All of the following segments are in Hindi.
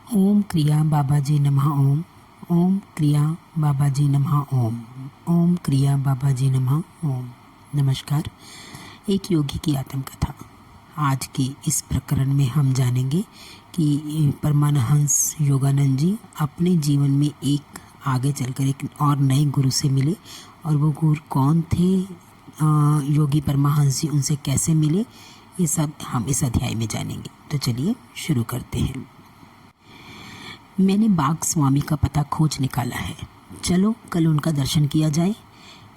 ओम क्रिया बाबाजी नमः ओम। ओम क्रिया बाबाजी नमः ओम। ओम क्रिया बाबाजी नमः ओम। नमस्कार। एक योगी की आत्मकथा। आज के इस प्रकरण में हम जानेंगे कि परमानहंस योगानंद जी अपने जीवन में एक आगे चलकर एक और नए गुरु से मिले, और वो गुरु कौन थे, योगी परमाहंस जी उनसे कैसे मिले, ये सब हम इस अध्याय में जानेंगे। तो चलिए शुरू करते हैं। मैंने बाग स्वामी का पता खोज निकाला है, चलो कल उनका दर्शन किया जाए।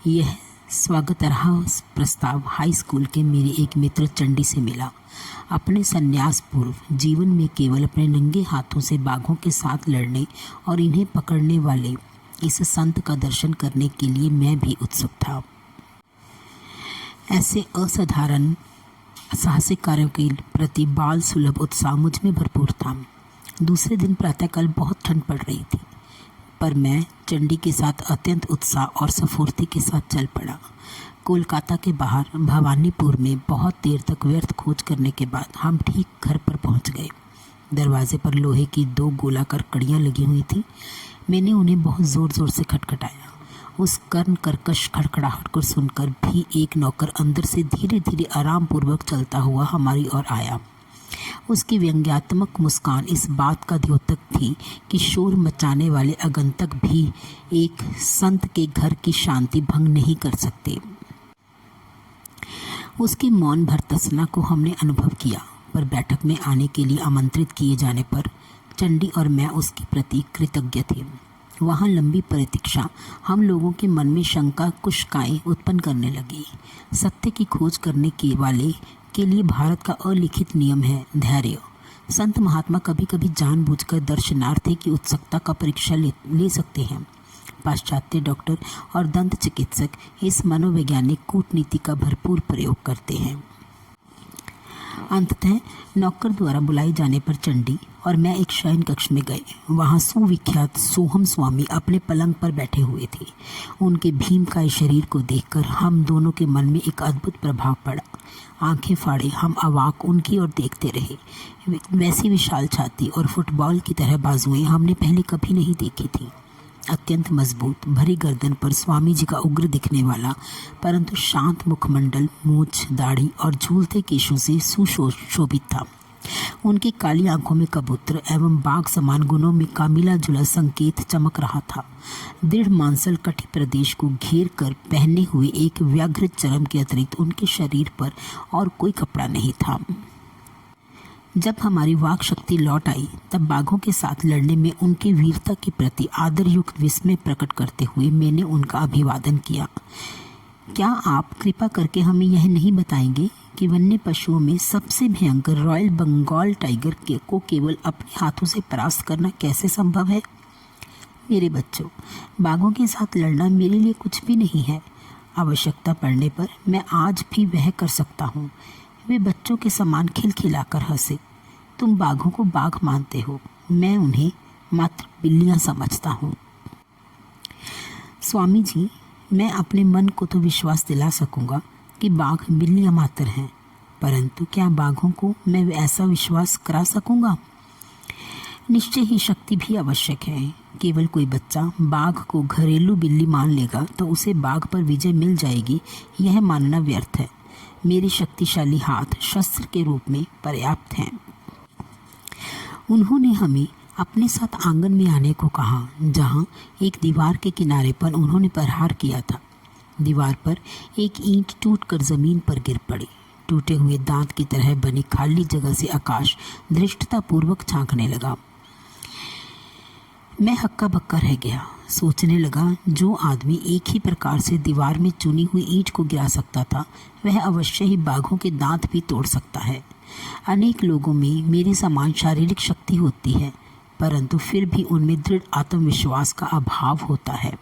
यह स्वागतार्ह प्रस्ताव हाई स्कूल के मेरे एक मित्र चंडी से मिला। अपने संन्यास पूर्व जीवन में केवल अपने नंगे हाथों से बाघों के साथ लड़ने और इन्हें पकड़ने वाले इस संत का दर्शन करने के लिए मैं भी उत्सुक था। ऐसे असाधारण साहसिक कार्यों के प्रति बाल सुलभ उत्साह मुझ में भरपूर था। दूसरे दिन प्रातःकाल बहुत ठंड पड़ रही थी, पर मैं चंडी के साथ अत्यंत उत्साह और स्फूर्ति के साथ चल पड़ा। कोलकाता के बाहर भवानीपुर में बहुत देर तक व्यर्थ खोज करने के बाद हम ठीक घर पर पहुंच गए। दरवाजे पर लोहे की 2 गोलाकार कड़ियां लगी हुई थी। मैंने उन्हें बहुत ज़ोर ज़ोर से खटखटाया। उस कर्ण कर्कश खड़खड़ाहट को सुनकर भी एक नौकर अंदर से धीरे धीरे आराम पूर्वक चलता हुआ हमारी ओर आया। उसकी व्यंग्यात्मक मुस्कान इस बात का द्योतक थी कि शोर मचाने वाले आगंतुक भी एक संत के घर की शांति भंग नहीं कर सकते। उसकी मौन भर तसना को हमने अनुभव किया, पर बैठक में आने के लिए आमंत्रित किए जाने पर चंडी और मैं उसके प्रति कृतज्ञ थे। वहाँ लंबी प्रतीक्षा हम लोगों के मन में शंका कुशकाएं उत्पन्न करने लगी। सत्य की खोज करने के वाले के लिए भारत का अलिखित नियम है धैर्य। संत महात्मा कभी कभी जानबूझकर दर्शनार्थी की उत्सुकता का परीक्षा ले सकते हैं। पाश्चात्य डॉक्टर और दंत चिकित्सक इस मनोवैज्ञानिक कूटनीति का भरपूर प्रयोग करते हैं। अंततः नौकर द्वारा बुलाए जाने पर चंडी और मैं एक शयन कक्ष में गए। वहाँ सुविख्यात सोहम स्वामी अपने पलंग पर बैठे हुए थे। उनके भीमकाय शरीर को देखकर हम दोनों के मन में एक अद्भुत प्रभाव पड़ा। आंखें फाड़े हम अवाक उनकी ओर देखते रहे। वैसी विशाल छाती और फुटबॉल की तरह बाजुएं हमने पहले कभी नहीं देखी थी। अत्यंत मजबूत भरी गर्दन पर स्वामी जी का उग्र दिखने वाला परंतु शांत मुखमंडल मूछ, दाढ़ी और झूलते केशों से सुशोभित था। उनकी काली आंखों में कबूतर एवं बाघ समान गुणों में का मिला जुला संकेत चमक रहा था। दृढ़ मांसल कटी प्रदेश को घेर कर पहने हुए एक व्याघ्र चरम के अतिरिक्त उनके शरीर पर और कोई कपड़ा नहीं था। जब हमारी वाक शक्ति लौट आई तब बाघों के साथ लड़ने में उनकी वीरता के प्रति आदरयुक्त विस्मय प्रकट करते हुए मैंने उनका अभिवादन किया। क्या आप कृपा करके हमें यह नहीं बताएंगे कि वन्य पशुओं में सबसे भयंकर रॉयल बंगाल टाइगर को केवल अपने हाथों से परास्त करना कैसे संभव है? मेरे बच्चों, बाघों के साथ लड़ना मेरे लिए कुछ भी नहीं है। आवश्यकता पड़ने पर मैं आज भी वह कर सकता हूँ। वे बच्चों के समान खिलखिलाकर हंसे। तुम बाघों को बाघ मानते हो, मैं उन्हें मात्र बिल्लियाँ समझता हूँ। स्वामी जी, मैं अपने मन को तो विश्वास दिला सकूँगा कि बाघ बिल्लियाँ मात्र हैं, परंतु क्या बाघों को मैं ऐसा विश्वास करा सकूँगा? निश्चय ही शक्ति भी आवश्यक है। केवल कोई बच्चा बाघ को घरेलू बिल्ली मान लेगा तो उसे बाघ पर विजय मिल जाएगी, यह मानना व्यर्थ है। मेरे शक्तिशाली हाथ शस्त्र के रूप में पर्याप्त हैं। उन्होंने हमें अपने साथ आंगन में आने को कहा, जहां एक दीवार के किनारे पर उन्होंने प्रहार किया था। दीवार पर एक ईंट टूटकर जमीन पर गिर पड़ी। टूटे हुए दांत की तरह बनी खाली जगह से आकाश धृष्टतापूर्वक झांकने लगा। मैं हक्का बक्का रह गया। सोचने लगा, जो आदमी एक ही प्रकार से दीवार में चुनी हुई ईंट को गिरा सकता था, वह अवश्य ही बाघों के दांत भी तोड़ सकता है। अनेक लोगों में मेरी समान शारीरिक शक्ति होती है, परंतु फिर भी उनमें दृढ़ आत्मविश्वास का अभाव होता है।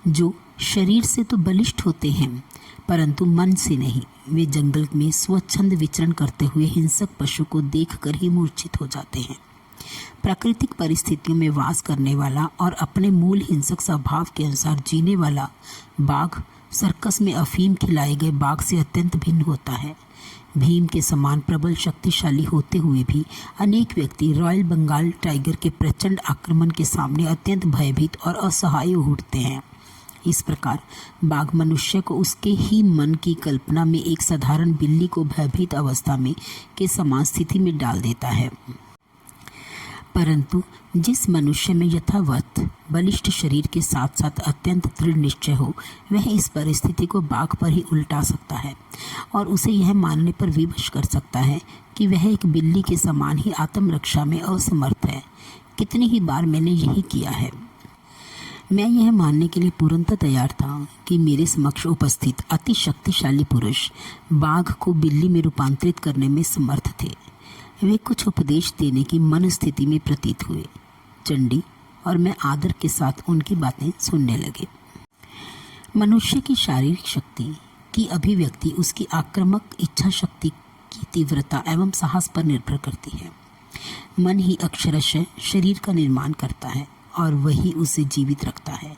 जो शरीर से तो बलिष्ठ होते हैं, परंतु मन से नहीं। वे जंगल में स्वच्छंद विचरण करते हुए हिंसक पशु को देखकर ही मूर्छित हो जाते हैं। प्राकृतिक परिस्थितियों में वास करने वाला और अपने मूल हिंसक स्वभाव के अनुसार जीने वाला बाघ सर्कस में अफीम खिलाए गए बाघ से अत्यंत भिन्न होता है। भीम के समान प्रबल शक्तिशाली होते हुए भी अनेक व्यक्ति रॉयल बंगाल टाइगर के प्रचंड आक्रमण के सामने अत्यंत भयभीत और असहाय उठते हैं। इस प्रकार बाघ मनुष्य को उसके ही मन की कल्पना में एक साधारण बिल्ली को भयभीत अवस्था में के समान स्थिति में डाल देता है। परंतु जिस मनुष्य में यथावत बलिष्ठ शरीर के साथ साथ अत्यंत दृढ़ निश्चय हो, वह इस परिस्थिति को बाघ पर ही उल्टा सकता है और उसे यह मानने पर विवश कर सकता है कि वह एक बिल्ली के समान ही आत्मरक्षा में असमर्थ है। कितनी ही बार मैंने यही किया है। मैं यह मानने के लिए पूर्णतः तैयार था कि मेरे समक्ष उपस्थित अति शक्तिशाली पुरुष बाघ को बिल्ली में रूपांतरित करने में समर्थ थे। वे कुछ उपदेश देने की मन स्थिति में प्रतीत हुए। चंडी और मैं आदर के साथ उनकी बातें सुनने लगे। मनुष्य की शारीरिक शक्ति की अभिव्यक्ति उसकी आक्रामक इच्छा शक्ति की तीव्रता एवं साहस पर निर्भर करती है। मन ही अक्षरशः शरीर का निर्माण करता है और वही उसे जीवित रखता है।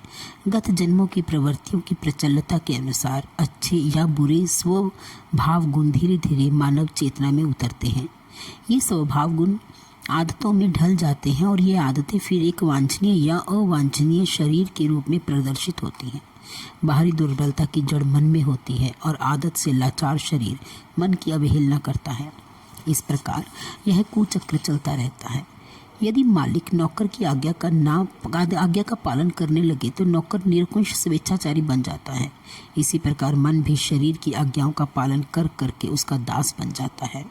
गत जन्मों की प्रवृत्तियों की प्रचलता के अनुसार अच्छे या बुरे स्वभाव गुण धीरे धीरे मानव चेतना में उतरते हैं। ये स्वभाव गुण आदतों में ढल जाते हैं और ये आदतें फिर एक वांछनीय या अवांछनीय शरीर के रूप में प्रदर्शित होती हैं। बाहरी दुर्बलता की जड़ मन में होती है और आदत से लाचार शरीर मन की अवहेलना करता है। इस प्रकार यह कुचक्र चलता रहता है। यदि मालिक नौकर की आज्ञा का पालन करने लगे तो नौकर निरंकुश स्वेच्छाचारी बन जाता है। इसी प्रकार मन भी शरीर की आज्ञाओं का पालन कर करके उसका दास बन जाता है।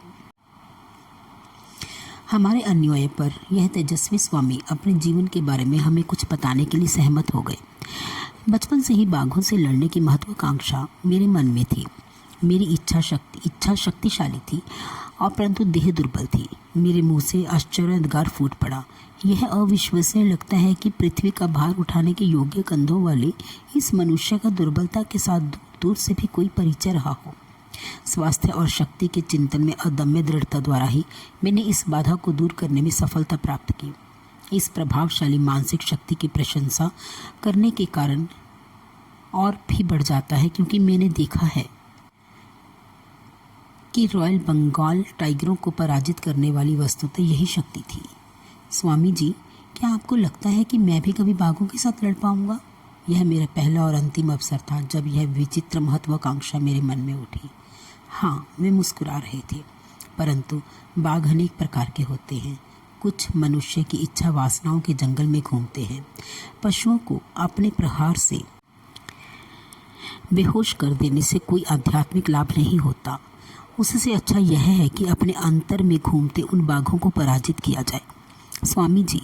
हमारे अन्याय पर यह तेजस्वी स्वामी अपने जीवन के बारे में हमें कुछ बताने के लिए सहमत हो गए। बचपन से ही बाघों से लड़ने की महत्वाकांक्षा मेरे मन में थी। मेरी इच्छा शक्तिशाली थी और परंतु देह दुर्बल थी। मेरे मुंह से आश्चर्यद्गार फूट पड़ा। यह अविश्वसनीय लगता है कि पृथ्वी का भार उठाने के योग्य कंधों वाले इस मनुष्य का दुर्बलता के साथ दूर दूर से भी कोई परिचय रहा हो। स्वास्थ्य और शक्ति के चिंतन में अदम्य दृढ़ता द्वारा ही मैंने इस बाधा को दूर करने में सफलता प्राप्त की। इस प्रभावशाली मानसिक शक्ति की प्रशंसा करने के कारण और भी बढ़ जाता है क्योंकि मैंने देखा है कि रॉयल बंगाल टाइगरों को पराजित करने वाली वस्तुतः यही शक्ति थी। स्वामी जी, क्या आपको लगता है कि मैं भी कभी बाघों के साथ लड़ पाऊंगा? यह मेरा पहला और अंतिम अवसर था जब यह विचित्र महत्वाकांक्षा मेरे मन में उठी। हाँ, वे मुस्कुरा रहे थे। परंतु बाघ अनेक प्रकार के होते हैं। कुछ मनुष्य की इच्छा वासनाओं के जंगल में घूमते हैं। पशुओं को अपने प्रहार से बेहोश कर देने से कोई आध्यात्मिक लाभ नहीं होता। उससे अच्छा यह है कि अपने अंतर में घूमते उन बाघों को पराजित किया जाए। स्वामी जी,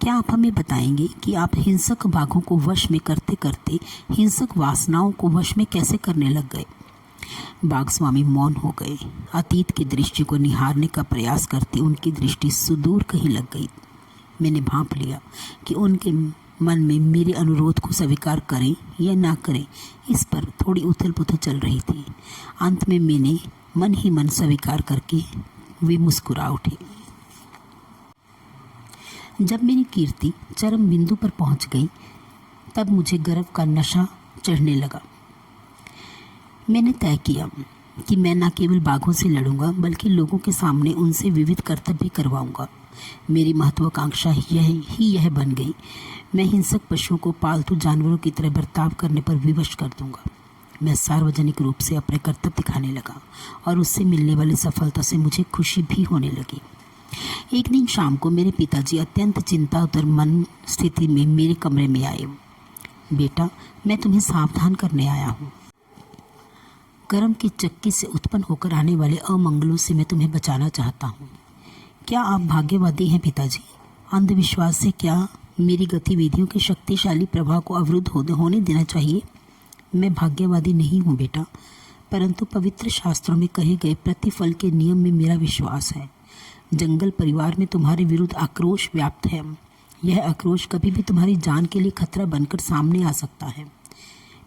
क्या आप हमें बताएंगे कि आप हिंसक बाघों को वश में करते करते हिंसक वासनाओं को वश में कैसे करने लग गए? बाघ स्वामी मौन हो गए। अतीत के दृश्य को निहारने का प्रयास करते उनकी दृष्टि सुदूर कहीं लग गई। मैंने भांप लिया कि उनके मन में मेरे अनुरोध को स्वीकार करें या ना करें, इस पर थोड़ी उथल पुथल चल रही थी। अंत में मैंने मन ही मन स्वीकार करके वे मुस्कुरा उठे। जब मेरी कीर्ति चरम बिंदु पर पहुंच गई तब मुझे गर्व का नशा चढ़ने लगा। मैंने तय किया कि मैं न केवल बाघों से लड़ूंगा बल्कि लोगों के सामने उनसे विविध कर्तव्य करवाऊंगा। मेरी महत्वाकांक्षा यह बन गई। मैं हिंसक पशुओं को पालतू जानवरों की तरह बर्ताव करने पर विवश कर दूंगा। मैं सार्वजनिक रूप से अपने कर्तव्य दिखाने लगा और उससे मिलने वाली सफलता से मुझे खुशी भी होने लगी। एक दिन शाम को मेरे पिताजी अत्यंत चिंतातुर मन स्थिति में मेरे कमरे में आए। बेटा, मैं तुम्हें सावधान करने आया हूँ। कर्म की चक्की से उत्पन्न होकर आने वाले अमंगलों से मैं तुम्हें बचाना चाहता हूँ। क्या आप भाग्यवादी हैं पिताजी? अंधविश्वास से क्या मेरी गतिविधियों के शक्तिशाली प्रभाव को अवरुद्ध होने देना चाहिए? मैं भाग्यवादी नहीं हूँ बेटा, परंतु पवित्र शास्त्रों में कहे गए प्रतिफल के नियम में मेरा विश्वास है। जंगल परिवार में तुम्हारे विरुद्ध आक्रोश व्याप्त है। यह आक्रोश कभी भी तुम्हारी जान के लिए खतरा बनकर सामने आ सकता है।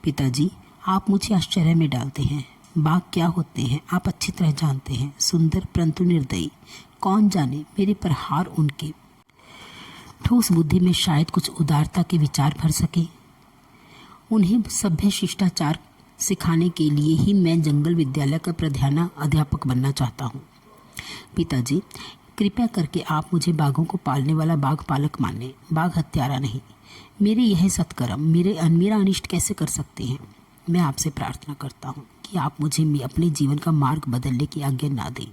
पिताजी, आप मुझे आश्चर्य में डालते हैं। बाघ क्या होते हैं आप अच्छी तरह जानते हैं। सुंदर परंतु निर्दयी। कौन जाने मेरे प्रहार उनके ठोस बुद्धि में शायद कुछ उदारता के विचार भर सके। उन्हें सभ्य शिष्टाचार सिखाने के लिए ही मैं जंगल विद्यालय का प्रधान अध्यापक बनना चाहता हूँ। पिताजी, कृपया करके आप मुझे बाघों को पालने वाला बाघ पालक माने, बाघ हत्यारा नहीं। मेरे यह सत्कर्म मेरा अनिष्ट कैसे कर सकते हैं? मैं आपसे प्रार्थना करता हूँ कि आप मुझे अपने जीवन का मार्ग बदलने की आज्ञा ना दें।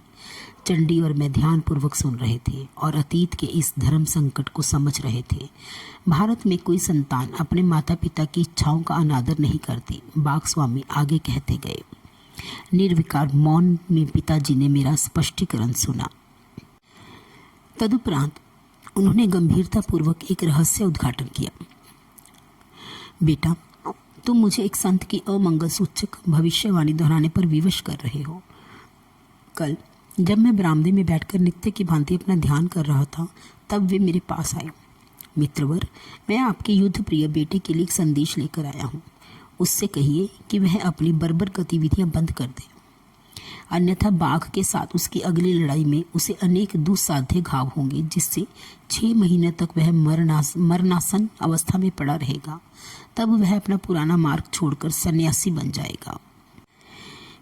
चंडी और मैं ध्यानपूर्वक सुन रहे थे और अतीत के इस धर्म संकट को समझ रहे थे। भारत में कोई संतान अपने माता पिता की इच्छाओं का अनादर नहीं करती, बाघ स्वामी आगे कहते गए। निर्विकार मौन में पिताजी ने मेरा स्पष्टीकरण सुना। तदुपरांत उन्होंने गंभीरतापूर्वक एक रहस्य उद्घाटन किया। बेटा, तुम मुझे एक संत की अमंगल सूचक भविष्यवाणी दोहराने पर विवश कर रहे हो। कल जब मैं बरामदे में बैठकर नित्य की भांति अपना ध्यान कर रहा था, तब वे मेरे पास आए। मित्रवर, मैं आपके युद्ध प्रिय बेटे के लिए एक संदेश लेकर आया हूँ। उससे कहिए कि वह अपनी बर्बर गतिविधियां बंद कर दे, अन्यथा बाघ के साथ उसकी अगली लड़ाई में उसे अनेक दुस्साध्य घाव होंगे, जिससे 6 महीने तक वह मरणासन अवस्था में पड़ा रहेगा। तब वह अपना पुराना मार्ग छोड़कर सन्यासी बन जाएगा।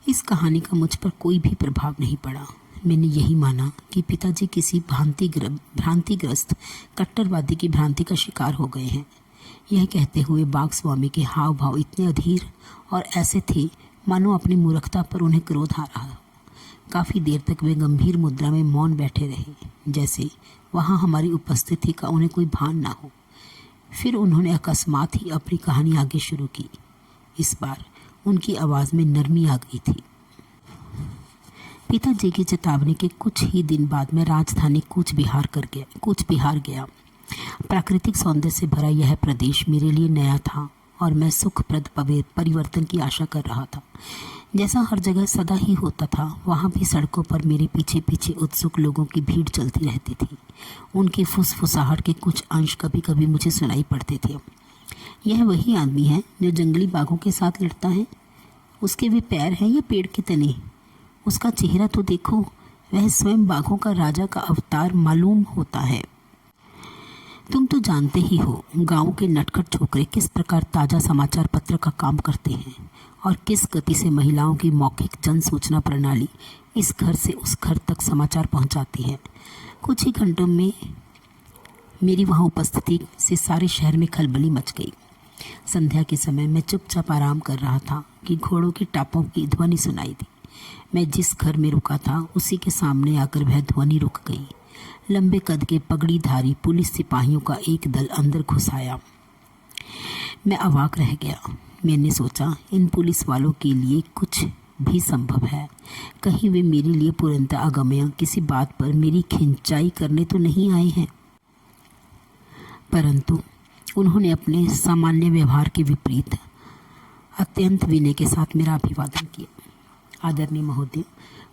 इस कहानी का मुझ पर कोई भी प्रभाव नहीं पड़ा। मैंने यही माना कि पिताजी किसी भ्रांतिग्रस्त कट्टरवादी की भ्रांति का शिकार हो गए हैं। यह कहते हुए बाघ स्वामी के हाव भाव इतने अधीर और ऐसे थे मानो अपनी मूर्खता पर उन्हें क्रोध आ रहा। काफ़ी देर तक वे गंभीर मुद्रा में मौन बैठे रहे, जैसे वहाँ हमारी उपस्थिति का उन्हें कोई भान ना हो। फिर उन्होंने अकस्मात ही अपनी कहानी आगे शुरू की। इस बार उनकी आवाज़ में नरमी आ गई थी। पिताजी की चेतावनी के कुछ ही दिन बाद मैं राजधानी कूच बिहार गया। प्राकृतिक सौंदर्य से भरा यह प्रदेश मेरे लिए नया था और मैं सुखप्रद परिवर्तन की आशा कर रहा था। जैसा हर जगह सदा ही होता था, वहाँ भी सड़कों पर मेरे पीछे पीछे उत्सुक लोगों की भीड़ चलती रहती थी। उनके फुसफुसाहट के कुछ अंश कभी कभी मुझे सुनाई पड़ते थे। यह वही आदमी है जो जंगली बाघों के साथ लड़ता है। उसके वे पैर हैं या पेड़ के तने? उसका चेहरा तो देखो, वह स्वयं बाघों का राजा का अवतार मालूम होता है। तुम तो जानते ही हो गांव के नटखट छोकरे किस प्रकार ताज़ा समाचार पत्र का काम करते हैं और किस गति से महिलाओं की मौखिक जन सूचना प्रणाली इस घर से उस घर तक समाचार पहुंचाती है। कुछ ही घंटों में मेरी वहां उपस्थिति से सारे शहर में खलबली मच गई। संध्या के समय मैं चुपचाप आराम कर रहा था कि घोड़ों की टापों की ध्वनि सुनाई दी। मैं जिस घर में रुका था उसी के सामने आकर वह ध्वनि रुक गई। लंबे कद के पगड़ीधारी पुलिस सिपाहियों का एक दल अंदर घुस आया। मैं अवाक रह गया। मैंने सोचा, इन पुलिस वालों के लिए कुछ भी संभव है। कहीं वे मेरे लिए पूर्णतः अगम्य किसी बात पर मेरी खिंचाई करने तो नहीं आए हैं। परंतु उन्होंने अपने सामान्य व्यवहार के विपरीत अत्यंत विनय के साथ मेरा अभिवादन किया। आदरणीय महोदय,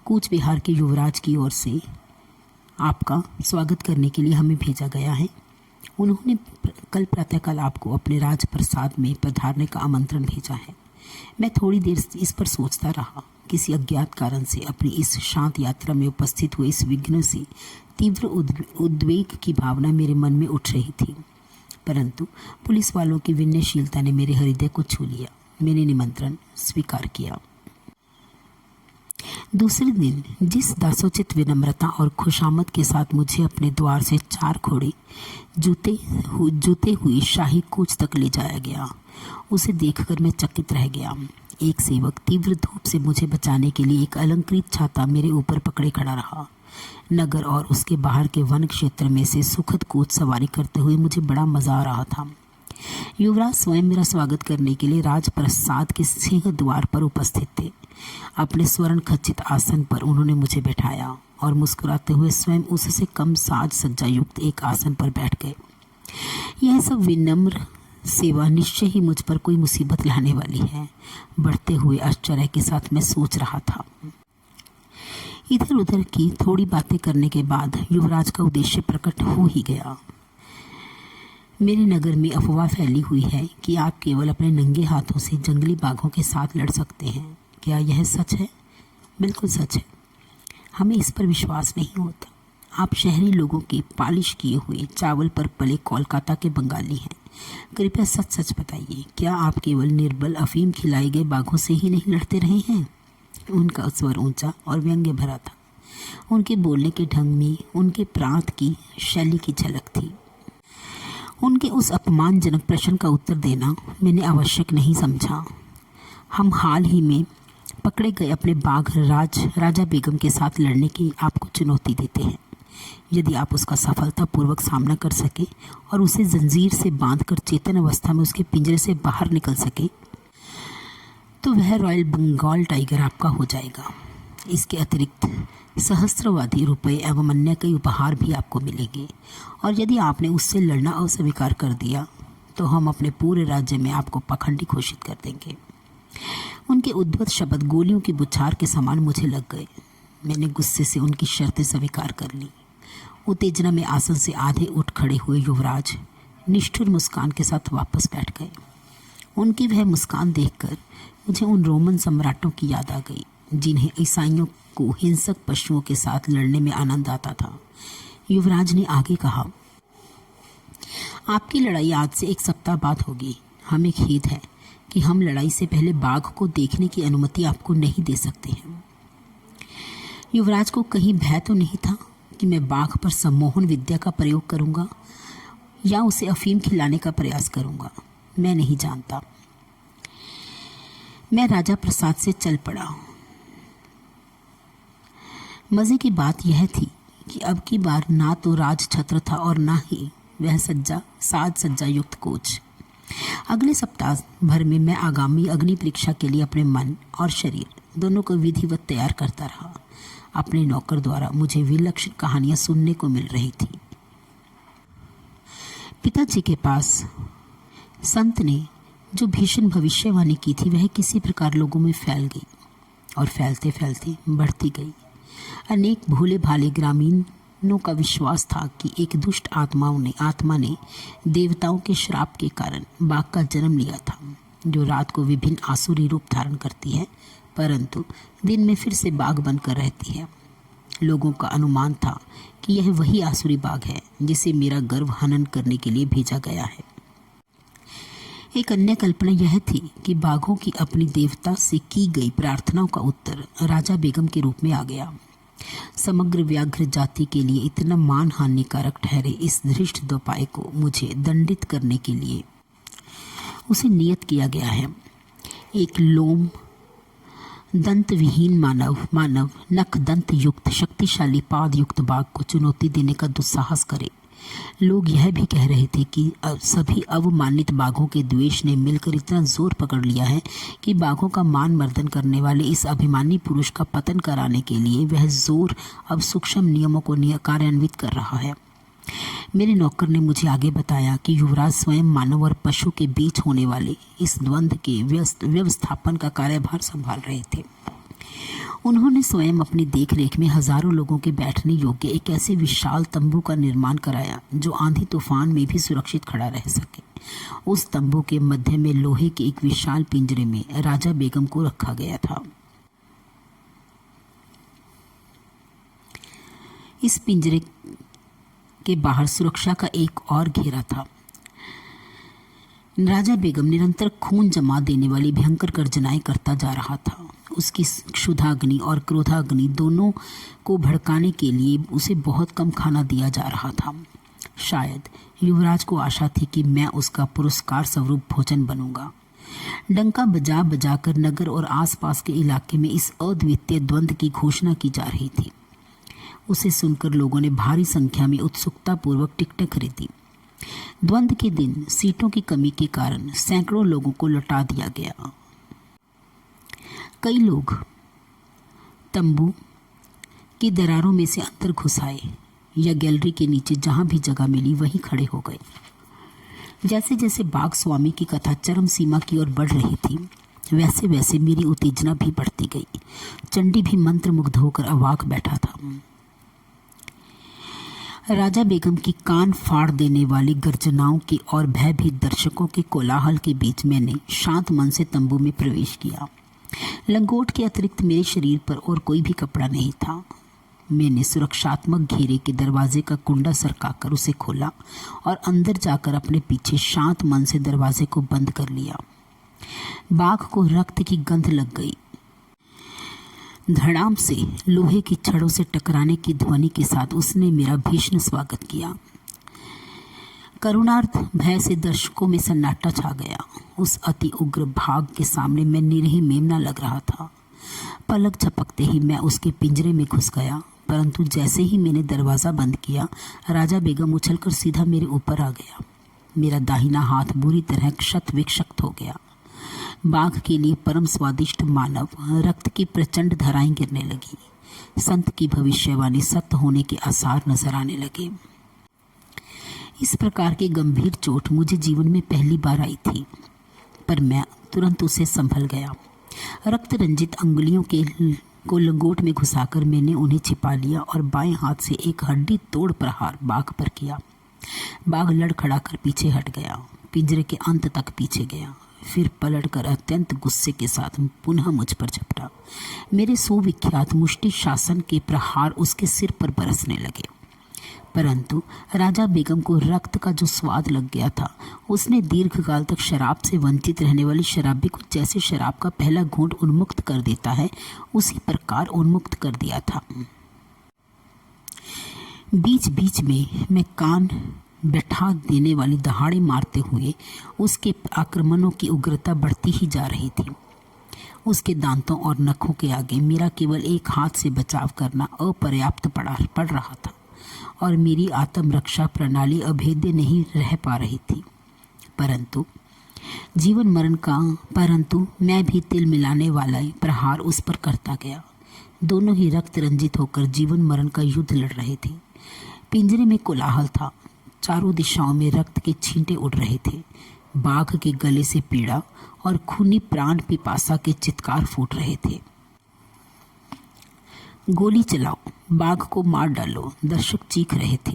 कूच बिहार के युवराज की ओर से आपका स्वागत करने के लिए हमें भेजा गया है। उन्होंने कल प्रातःकाल आपको अपने राजप्रसाद में पधारने का आमंत्रण भेजा है। मैं थोड़ी देर इस पर सोचता रहा। किसी अज्ञात कारण से अपनी इस शांत यात्रा में उपस्थित हुए इस विघ्न से तीव्र उद्वेग की भावना मेरे मन में उठ रही थी। परंतु पुलिस वालों की विनयशीलता ने मेरे हृदय को छू लिया। मैंने निमंत्रण स्वीकार किया। दूसरे दिन जिस दासोचित विनम्रता और खुशामद के साथ मुझे अपने द्वार से 4 घोड़े जूते हुए शाही कूच तक ले जाया गया, उसे देखकर मैं चकित रह गया। एक सेवक तीव्र धूप से मुझे बचाने के लिए एक अलंकृत छाता मेरे ऊपर पकड़े खड़ा रहा। नगर और उसके बाहर के वन क्षेत्र में से सुखद कूच सवारी करते हुए मुझे बड़ा मजा आ रहा था। युवराज स्वयं मेरा स्वागत करने के लिए राजप्रसाद के सिंह द्वार पर उपस्थित थे। अपने स्वर्ण खचित आसन पर उन्होंने मुझे बैठाया और मुस्कुराते हुए स्वयं उससे कम साज सज्जा युक्त एक आसन पर बैठ गए। यह सब विनम्र सेवा निश्चय ही मुझ पर कोई मुसीबत लाने वाली है, बढ़ते हुए आश्चर्य के साथ मैं सोच रहा था। इधर उधर की थोड़ी बातें करने के बाद युवराज का उद्देश्य प्रकट हो ही गया। मेरे नगर में अफवाह फैली हुई है कि आप केवल अपने नंगे हाथों से जंगली बाघों के साथ लड़ सकते हैं। क्या यह सच है? बिल्कुल सच है। हमें इस पर विश्वास नहीं होता। आप शहरी लोगों के पालिश किए हुए चावल पर पले कोलकाता के बंगाली हैं। कृपया सच सच बताइए, क्या आप केवल निर्बल अफीम खिलाए गए बाघों से ही नहीं लड़ते रहे हैं? उनका स्वर ऊंचा और व्यंग्य भरा था। उनके बोलने के ढंग में उनके प्रांत की शैली की झलक थी। उनके उस अपमानजनक प्रश्न का उत्तर देना मैंने आवश्यक नहीं समझा। हम हाल ही में पकड़े गए अपने बाघ राजा बेगम के साथ लड़ने की आपको चुनौती देते हैं। यदि आप उसका सफलतापूर्वक सामना कर सके और उसे जंजीर से बांधकर चेतन अवस्था में उसके पिंजरे से बाहर निकल सके तो वह रॉयल बंगाल टाइगर आपका हो जाएगा। इसके अतिरिक्त सहस्त्रवादी रुपए एवं अन्य कई उपहार भी आपको मिलेंगे, और यदि आपने उससे लड़ना अस्वीकार कर दिया तो हम अपने पूरे राज्य में आपको पाखंडी घोषित कर देंगे। उनके उद्भट शब्द गोलियों की बुछार के समान मुझे लग गए। मैंने गुस्से से उनकी शर्तें स्वीकार कर ली। उत्तेजना में आसन से आधे उठ खड़े हुए युवराज निष्ठुर मुस्कान के साथ वापस बैठ गए। उनकी वह मुस्कान देखकर मुझे उन रोमन सम्राटों की याद आ गई जिन्हें ईसाइयों को हिंसक पशुओं के साथ लड़ने में आनंद आता था। युवराज ने आगे कहा, आपकी लड़ाई आज से 1 सप्ताह बाद होगी। हमें खेद है कि हम लड़ाई से पहले बाघ को देखने की अनुमति आपको नहीं दे सकते हैं। युवराज को कहीं भय तो नहीं था कि मैं बाघ पर सम्मोहन विद्या का प्रयोग करूंगा या उसे अफीम खिलाने का प्रयास करूंगा? मैं नहीं जानता। मैं राजा प्रसाद से चल पड़ा। मजे की बात यह थी कि अब की बार ना तो राज छत्र था और ना ही वह साज सज्जा युक्त कोच। अगले सप्ताह भर में मैं आगामी अग्नि परीक्षा के लिए अपने मन और शरीर दोनों को विधिवत तैयार करता रहा। अपने नौकर द्वारा मुझे विलक्षण कहानियां सुनने को मिल रही थी। पिताजी के पास संत ने जो भीषण भविष्यवाणी की थी वह किसी प्रकार लोगों में फैल गई और फैलते फैलते बढ़ती गई। अनेक भोले भाले ग्रामीणों का विश्वास था कि एक दुष्ट आत्मा ने देवताओं के श्राप के कारण बाघ का जन्म लिया था, जो रात को विभिन्न आसुरी रूप धारण करती है परंतु दिन में फिर से बाघ बनकर रहती है। लोगों का अनुमान था कि यह वही आसुरी बाघ है जिसे मेरा गर्व हनन करने के लिए भेजा गया है। एक अन्य कल्पना यह थी कि बाघों की अपनी देवता से की गई प्रार्थनाओं का उत्तर राजा बेगम के रूप में आ गया। समग्र व्याघ्र जाति के लिए इतना मान हानिकारक ठहरे इस धृष्ट दोपाय को मुझे दंडित करने के लिए उसे नियत किया गया है। एक लोम दंत विहीन मानव नख दंत युक्त शक्तिशाली पाद युक्त बाघ को चुनौती देने का दुस्साहस करे। लोग यह भी कह रहे थे कि सभी अवमानित बाघों के द्वेष ने मिलकर इतना जोर पकड़ लिया है कि बाघों का मान मर्दन करने वाले इस अभिमानी पुरुष का पतन कराने के लिए वह जोर अब सूक्ष्म नियमों को कार्यान्वित कर रहा है। मेरे नौकर ने मुझे आगे बताया कि युवराज स्वयं मानव और पशु के बीच होने वाले इस द्वंद्व के व्यवस्थापन का कार्यभार संभाल रहे थे। उन्होंने स्वयं अपनी देखरेख में हजारों लोगों के बैठने योग्य एक ऐसे विशाल तंबू का निर्माण कराया जो आंधी तूफान में भी सुरक्षित खड़ा रह सके। उस तंबू के मध्य में लोहे के एक विशाल पिंजरे में राजा बेगम को रखा गया था। इस पिंजरे के बाहर सुरक्षा का एक और घेरा था। राजा बेगम निरंतर खून जमा देने वाली भयंकर गर्जनाएं करता जा रहा था। उसकी क्षुधाग्नि और क्रोधाग्नि दोनों को भड़काने के लिए उसे बहुत कम खाना दिया जा रहा था। शायद युवराज को आशा थी कि मैं उसका पुरस्कार स्वरूप भोजन बनूंगा। डंका बजा बजाकर नगर और आसपास के इलाके में इस अद्वितीय द्वंद्व की घोषणा की जा रही थी। उसे सुनकर लोगों ने भारी संख्या में उत्सुकतापूर्वक टिकटें खरीदी। द्वंद्व के दिन सीटों की कमी के कारण सैकड़ों लोगों को लौटा दिया गया। कई लोग तंबू की दरारों में से अंदर घुस आए या गैलरी के नीचे जहां भी जगह मिली वहीं खड़े हो गए। जैसे जैसे बाघ स्वामी की कथा चरम सीमा की ओर बढ़ रही थी वैसे वैसे मेरी उत्तेजना भी बढ़ती गई। चंडी भी मंत्रमुग्ध होकर अवाक बैठा था। राजा बेगम की कान फाड़ देने वाली गर्जनाओं के और भयभीत दर्शकों के कोलाहल के बीच मैंने शांत मन से तंबू में प्रवेश किया। लंगोट के अतिरिक्त मेरे शरीर पर और कोई भी कपड़ा नहीं था। मैंने सुरक्षात्मक घेरे के दरवाजे का कुंडा सरकाकर उसे खोला और अंदर जाकर अपने पीछे शांत मन से दरवाजे को बंद कर लिया। बाघ को रक्त की गंध लग गई। धड़ाम से लोहे की छड़ों से टकराने की ध्वनि के साथ उसने मेरा भीषण स्वागत किया। करुणार्थ भय से दर्शकों में सन्नाटा छा गया। उस अति उग्र भाग के सामने मैं निरीह मेमना लग रहा था। पलक झपकते ही मैं उसके पिंजरे में घुस गया, परंतु जैसे ही मैंने दरवाज़ा बंद किया, राजा बेगम उछलकर सीधा मेरे ऊपर आ गया। मेरा दाहिना हाथ बुरी तरह क्षत विक्षत हो गया। बाघ के लिए परम स्वादिष्ट मानव रक्त की प्रचंड धाराएं गिरने लगी। संत की भविष्यवाणी सत्य होने के आसार नजर आने लगे। इस प्रकार की गंभीर चोट मुझे जीवन में पहली बार आई थी, पर मैं तुरंत उसे संभल गया। रक्त रंजित अंगुलियों को लंगोट में घुसाकर मैंने उन्हें छिपा लिया और बाएं हाथ से एक हड्डी तोड़ प्रहार बाघ पर किया। बाघ लड़खड़ाकर पीछे हट गया, पिंजरे के अंत तक पीछे गया, फिर पलटकर अत्यंत गुस्से के साथ पुनः मुझ पर झपटा। मेरे सुविख्यात मुष्टि शासन के प्रहार उसके सिर पर बरसने लगे, परंतु राजा बेगम को रक्त का जो स्वाद लग गया था, उसने दीर्घकाल तक शराब से वंचित रहने वाली शराबी को जैसे शराब का पहला घूंट उन्मुक्त कर देता है, उसी प्रकार उन्मुक्त कर दिया था। बीच बीच में मैं कान बैठा देने वाली दहाड़े मारते हुए उसके आक्रमणों की उग्रता बढ़ती ही जा रही थी। उसके दांतों और नखों के आगे मेरा केवल एक हाथ से बचाव करना अपर्याप्त पड़ रहा था और मेरी आत्मरक्षा प्रणाली अभेद्य नहीं रह पा रही थी। परंतु मैं भी तिल मिलाने वाला प्रहार उस पर करता गया। दोनों ही रक्त रंजित होकर जीवन मरण का युद्ध लड़ रहे थे। पिंजरे में कोलाहल था, चारों दिशाओं में रक्त के छींटे उड़ रहे थे। बाघ के गले से पीड़ा और खूनी प्राण पिपासा के चित्कार फूट रहे थे। गोली चलाओ, बाघ को मार डालो, दर्शक चीख रहे थे।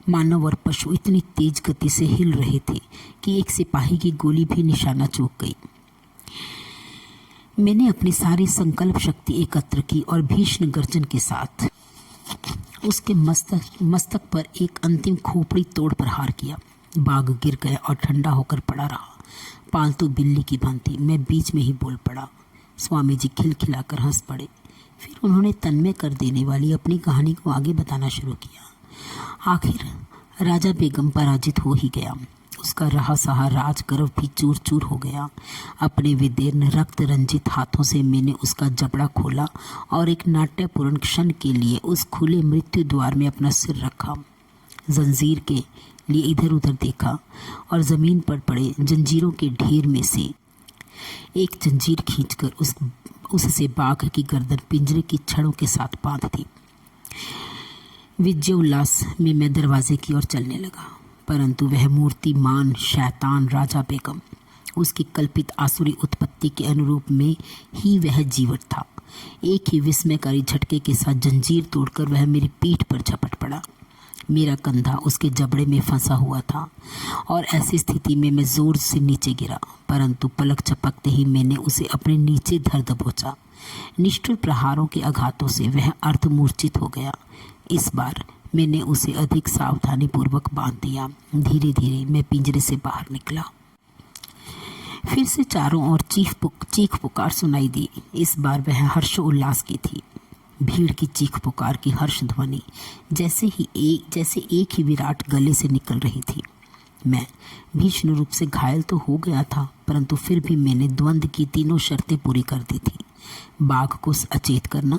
मानव और पशु इतनी तेज गति से हिल रहे थे कि एक सिपाही की गोली भी निशाना चूक गई। मैंने अपनी सारी संकल्प शक्ति एकत्र की और भीषण गर्जन के साथ उसके मस्तक पर एक अंतिम खोपड़ी तोड़ प्रहार किया। बाघ गिर गया और ठंडा होकर पड़ा रहा, पालतू बिल्ली की भांति। मैं बीच में ही बोल पड़ा। स्वामी जी खिलखिलाकर हंस पड़े। फिर उन्होंने तन्मय कर देने वाली अपनी कहानी को आगे बताना शुरू किया। आखिर राजा बेगम पराजित हो ही गया। उसका रहा सहा राजगर्व भी चूर चूर हो गया। अपने विदीर्ण रक्त रंजित हाथों से मैंने उसका जबड़ा खोला और एक नाट्यपूर्ण क्षण के लिए उस खुले मृत्यु द्वार में अपना सिर रखा। जंजीर के लिए इधर उधर देखा और जमीन पर पड़े जंजीरों के ढेर में से एक जंजीर खींचकर उससे बाघ की गर्दन पिंजरे की छड़ों के साथ बांध दी। विजयोल्लास में मैं दरवाजे की ओर चलने लगा, परंतु वह मूर्तिमान शैतान राजा बेगम, उसकी कल्पित आसुरी उत्पत्ति के अनुरूप में ही वह जीवित था। एक ही विस्मयकारी झटके के साथ जंजीर तोड़कर वह मेरी पीठ पर झपट पड़ा। मेरा कंधा उसके जबड़े में फंसा हुआ था और ऐसी स्थिति में मैं जोर से नीचे गिरा, परंतु पलक झपकते ही मैंने उसे अपने नीचे धर दबोचा। निष्ठुर प्रहारों के आघातों से वह अर्धमूर्छित हो गया। इस बार मैंने उसे अधिक सावधानी पूर्वक बांध दिया। धीरे धीरे मैं पिंजरे से बाहर निकला। फिर से चारों ओर चीख पुकार सुनाई दी। इस बार वह हर्षोल्लास की थी। भीड़ की चीख पुकार की हर्ष ध्वनि जैसे एक ही विराट गले से निकल रही थी। मैं भीषण रूप से घायल तो हो गया था, परंतु फिर भी मैंने द्वंद्व की तीनों शर्तें पूरी कर दी थी। बाघ को अचेत करना,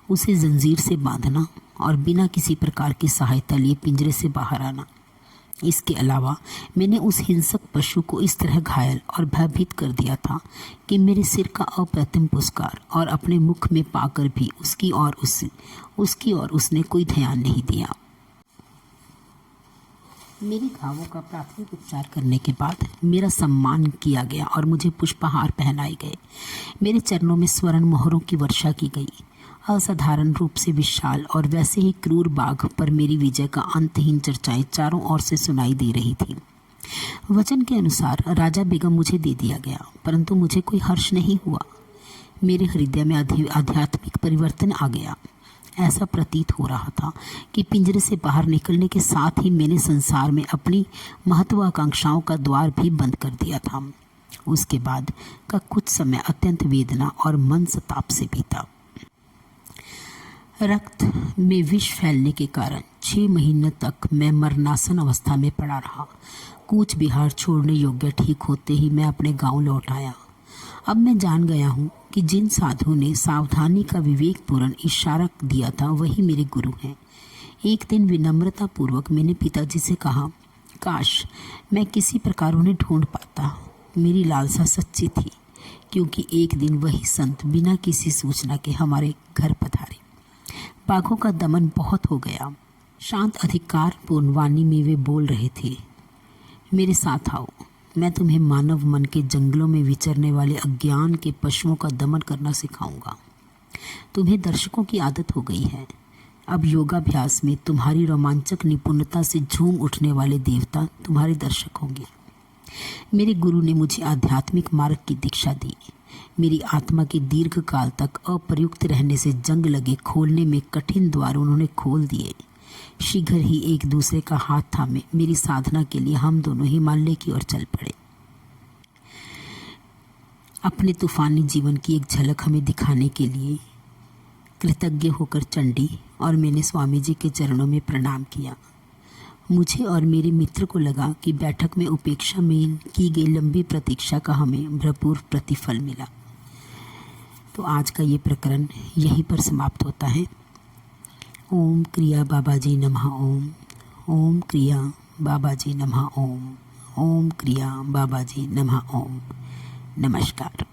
उसे जंजीर से बांधना और बिना किसी प्रकार की सहायता लिए पिंजरे से बाहर आना। इसके अलावा मैंने उस हिंसक पशु को इस तरह घायल और भयभीत कर दिया था कि मेरे सिर का अप्रतिम पुरस्कार और अपने मुख में पाकर भी उसकी और उसने कोई ध्यान नहीं दिया। मेरे घावों का प्राथमिक उपचार करने के बाद मेरा सम्मान किया गया और मुझे पुष्पहार पहनाए गए। मेरे चरणों में स्वर्ण मोहरों की वर्षा की गई। असाधारण रूप से विशाल और वैसे ही क्रूर बाघ पर मेरी विजय का अंतहीन चर्चाएं चारों ओर से सुनाई दे रही थी। वचन के अनुसार राजा बेगम मुझे दे दिया गया, परंतु मुझे कोई हर्ष नहीं हुआ। मेरे हृदय में आध्यात्मिक परिवर्तन आ गया। ऐसा प्रतीत हो रहा था कि पिंजरे से बाहर निकलने के साथ ही मैंने संसार में अपनी महत्वाकांक्षाओं का द्वार भी बंद कर दिया था। उसके बाद का कुछ समय अत्यंत वेदना और मन संताप से बीता। रक्त में विष फैलने के कारण 6 महीने तक मैं मरणासन अवस्था में पड़ा रहा। कूच बिहार छोड़ने योग्य ठीक होते ही मैं अपने गांव लौट आया। अब मैं जान गया हूँ कि जिन साधुओं ने सावधानी का विवेकपूर्ण इशारा दिया था वही मेरे गुरु हैं। एक दिन विनम्रता पूर्वक मैंने पिताजी से कहा, काश मैं किसी प्रकार उन्हें ढूंढ पाता। मेरी लालसा सच्ची थी, क्योंकि एक दिन वही संत बिना किसी सूचना के हमारे घर पधारे। बाघों का दमन बहुत हो गया। शांत अधिकार पूर्ण वाणी में वे बोल रहे थे, मेरे साथ आओ, मैं तुम्हें मानव मन के जंगलों में विचरने वाले अज्ञान के पशुओं का दमन करना सिखाऊंगा। तुम्हें दर्शकों की आदत हो गई है। अब योगाभ्यास में तुम्हारी रोमांचक निपुणता से झूम उठने वाले देवता तुम्हारे दर्शक होंगे। मेरे गुरु ने मुझे आध्यात्मिक मार्ग की दीक्षा दी। मेरी आत्मा के दीर्घ काल तक अप्रयुक्त रहने से जंग लगे खोलने में कठिन द्वार उन्होंने खोल दिए। शीघ्र ही एक दूसरे का हाथ थामे मेरी साधना के लिए हम दोनों हिमालय की ओर चल पड़े। अपने तूफानी जीवन की एक झलक हमें दिखाने के लिए कृतज्ञ होकर चंडी और मैंने स्वामी जी के चरणों में प्रणाम किया। मुझे और मेरे मित्र को लगा कि बैठक में उपेक्षा में की गई लंबी प्रतीक्षा का हमें भरपूर प्रतिफल मिला। तो आज का ये प्रकरण यहीं पर समाप्त होता है। ओम क्रिया बाबाजी नमः ओम। ओम क्रिया बाबाजी नमः ओम। ओम क्रिया बाबाजी नमः ओम। नमस्कार।